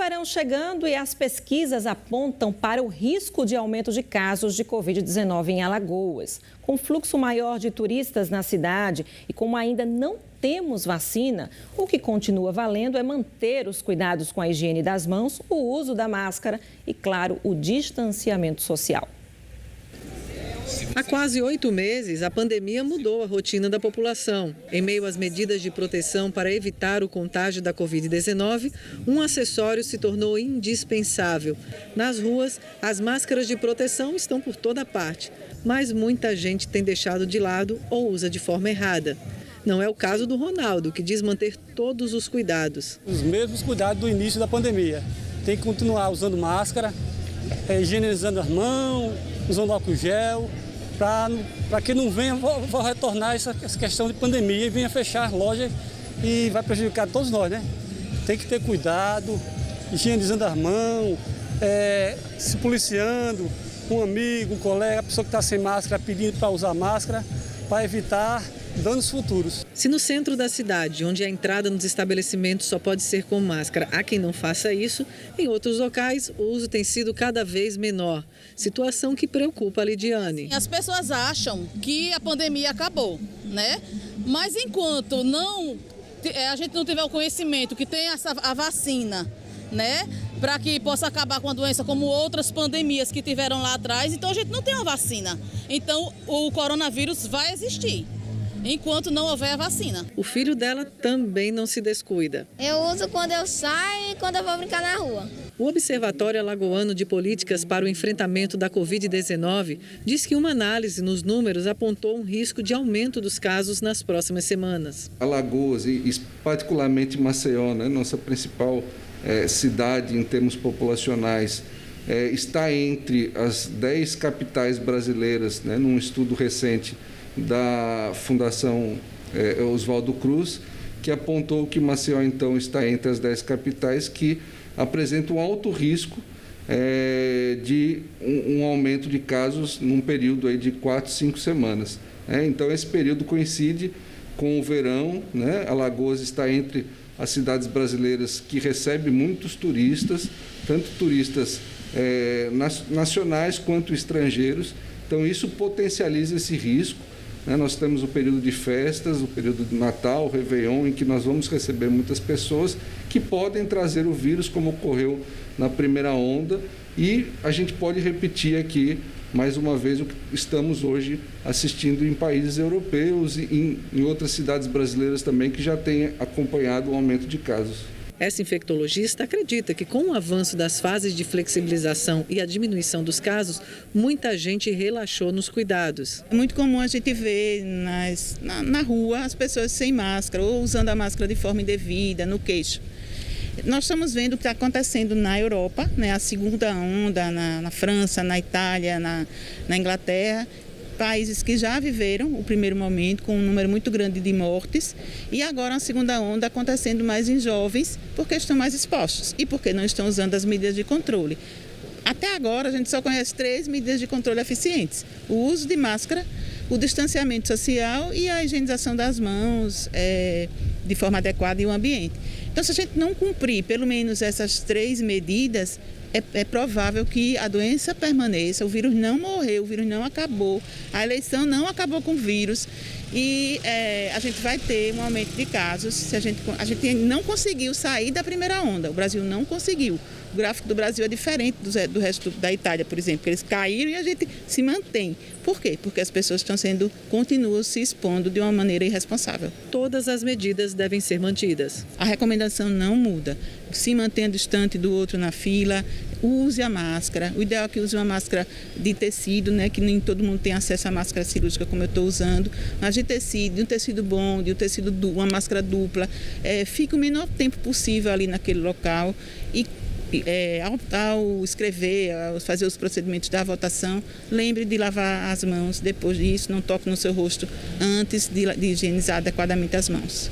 verão chegando e as pesquisas apontam para o risco de aumento de casos de Covid-19 em Alagoas. Com fluxo maior de turistas na cidade e como ainda não temos vacina, o que continua valendo é manter os cuidados com a higiene das mãos, o uso da máscara e, claro, o distanciamento social. Há quase 8 meses, a pandemia mudou a rotina da população. Em meio às medidas de proteção para evitar o contágio da Covid-19, um acessório se tornou indispensável. Nas ruas, as máscaras de proteção estão por toda parte, mas muita gente tem deixado de lado ou usa de forma errada. Não é o caso do Ronaldo, que diz manter todos os cuidados. Os mesmos cuidados do início da pandemia. Tem que continuar usando máscara, higienizando as mãos, usando álcool gel, para que não venha retornar essa questão de pandemia e venha fechar as lojas e vai prejudicar todos nós, né? Tem que ter cuidado, higienizando as mãos, se policiando, um amigo, um colega, a pessoa que está sem máscara pedindo para usar máscara, para evitar danos futuros. Se no centro da cidade, onde a entrada nos estabelecimentos só pode ser com máscara, há quem não faça isso, em outros locais o uso tem sido cada vez menor. Situação que preocupa a Lidiane. As pessoas acham que a pandemia acabou, né? Mas enquanto a gente não tiver o conhecimento que tem a vacina, né? Para que possa acabar com a doença como outras pandemias que tiveram lá atrás, então a gente não tem uma vacina. Então o coronavírus vai existir enquanto não houver a vacina. O filho dela também não se descuida. Eu uso quando eu saio e quando eu vou brincar na rua. O Observatório Alagoano de Políticas para o Enfrentamento da Covid-19 diz que uma análise nos números apontou um risco de aumento dos casos nas próximas semanas. Alagoas e particularmente Maceió, né, nossa principal cidade em termos populacionais, está entre as 10 capitais brasileiras, né, num estudo recente da Fundação Oswaldo Cruz, que apontou que Maceió, então, está entre as 10 capitais que apresentam um alto risco de um aumento de casos num período aí de 4, 5 semanas. Então, esse período coincide com o verão, né? Alagoas está entre as cidades brasileiras que recebem muitos turistas, tanto turistas nacionais quanto estrangeiros. Então, isso potencializa esse risco. Nós temos o período de festas, o período de Natal, o Réveillon, em que nós vamos receber muitas pessoas que podem trazer o vírus, como ocorreu na primeira onda, e a gente pode repetir aqui, mais uma vez, o que estamos hoje assistindo em países europeus e em outras cidades brasileiras também, que já têm acompanhado o aumento de casos. Essa infectologista acredita que com o avanço das fases de flexibilização e a diminuição dos casos, muita gente relaxou nos cuidados. É muito comum a gente ver na rua as pessoas sem máscara ou usando a máscara de forma indevida, no queixo. Nós estamos vendo o que está acontecendo na Europa, né, a segunda onda na França, na Itália, na Inglaterra, países que já viveram o primeiro momento com um número muito grande de mortes e agora a segunda onda acontecendo mais em jovens porque estão mais expostos e porque não estão usando as medidas de controle. Até agora a gente só conhece 3 medidas de controle eficientes: o uso de máscara, o distanciamento social e a higienização das mãos de forma adequada e o ambiente. Então, se a gente não cumprir pelo menos essas 3 medidas, é provável que a doença permaneça, o vírus não morreu, o vírus não acabou, a eleição não acabou com o vírus e a gente vai ter um aumento de casos. Se a gente não conseguiu sair da primeira onda, o Brasil não conseguiu. O gráfico do Brasil é diferente do resto da Itália, por exemplo, que eles caíram e a gente se mantém. Por quê? Porque as pessoas continuam se expondo de uma maneira irresponsável. Todas as medidas devem ser mantidas. A recomendação não muda. Se mantenha distante do outro na fila, use a máscara. O ideal é que use uma máscara de tecido, né, que nem todo mundo tem acesso à máscara cirúrgica como eu estou usando, mas de um tecido bom, uma máscara dupla. Fique o menor tempo possível ali naquele local e ao escrever, ao fazer os procedimentos da votação, lembre de lavar as mãos depois disso, não toque no seu rosto antes de higienizar adequadamente as mãos.